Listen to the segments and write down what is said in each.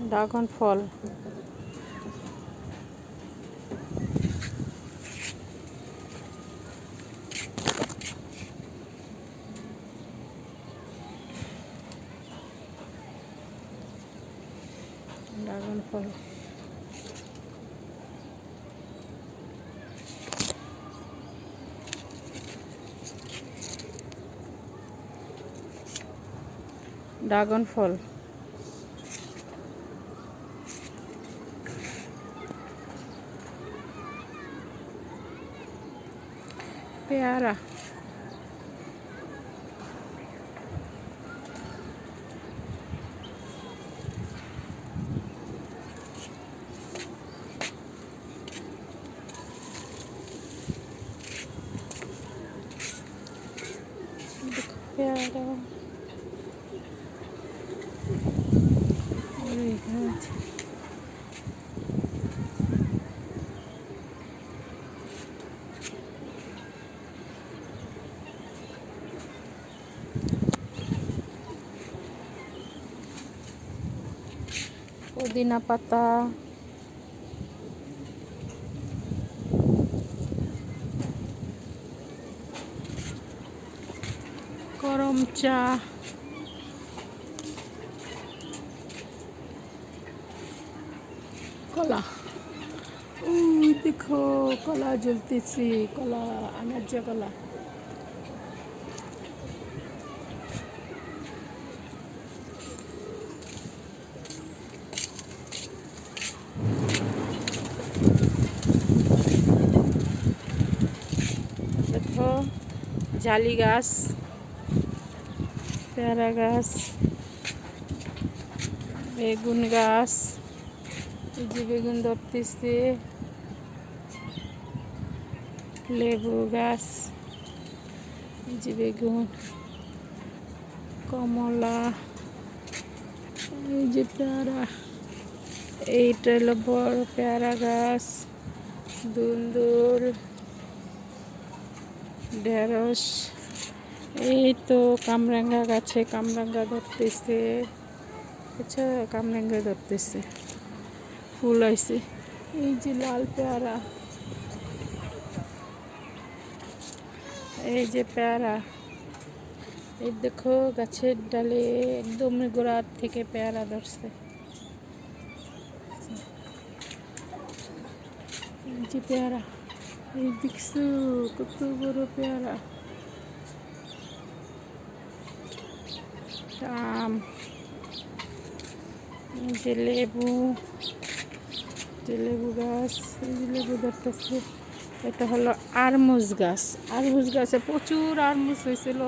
Dragon ফল। Dragon ফল। Dragon ফল। পেয়ারা। পেয়ারা। পুদিনা পাতা। গরম চা। কলা। দেখো কলা জ্বলতেছে, কলা আনার যে কলা। দেখো জালি গাছ, পেয়ারা গাছ, বেগুন গাছ। এই যে বেগুন ধরতেছে। লেবু গাছ, এই যে বেগুন, কমলা, এই যে পেয়ারা। এইটা হলো বড় পেয়ারা গাছ। দুন্দুল, ঢেঁড়স। এই তো কামরাঙ্গা গাছে কামরাঙ্গা ধরতেছে। আচ্ছা, কামরাঙ্গা ধরতেছে, ফুল আইছে। এই যে লাল পেয়ারা, এই যে পেয়ারা। এই দেখো গাছের ডালে একদম গোড়ার থেকে পেয়ারা ধরছে। এই যে পেয়ারা, এই দেখছো কত বড় পেয়ারা। আম, এই যে লেবু, লেবু গাছ, এই যে লেবু ধরতেছে। এটা হলো আরমুজ গাছ। আরমুজ গাছে প্রচুর আরমুজ হয়েছিল।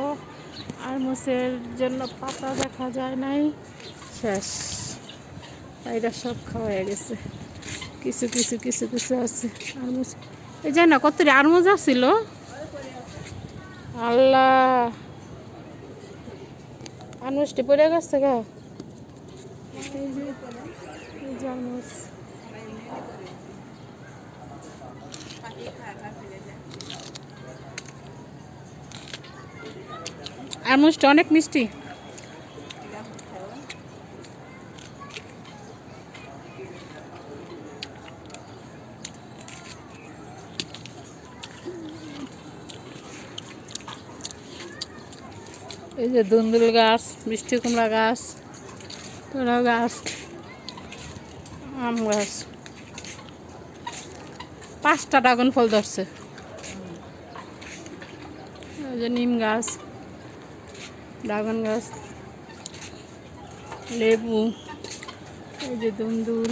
আরমুজের জন্য পাতা দেখা যায় নাই, শেষ। এরা সব খাওয়া গেছে। কিছু কিছু কিছু কিছু আছে আরমুজ। এই জানা কত আরমুজ আছিল। আল্লাহ, আরমুজটি পড়ে গেছে গা। এই যে আরমুজ। আরমুজটা অনেক মিষ্টি। এই যে দুন্দুল গাছ, মিষ্টি কুমড়া গাছ, তোরা গাছ, আম গাছ। 5টা ড্রাগন ফল ধরছে। এই যে নিম গাছ, ড্রাগন গাছ, লেবু, এই যে দুন্দুল,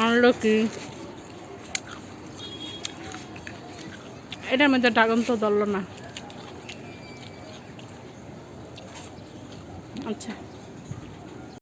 আমলকি। এটার মধ্যে ড্রাগন তো ধরল না। আচ্ছা।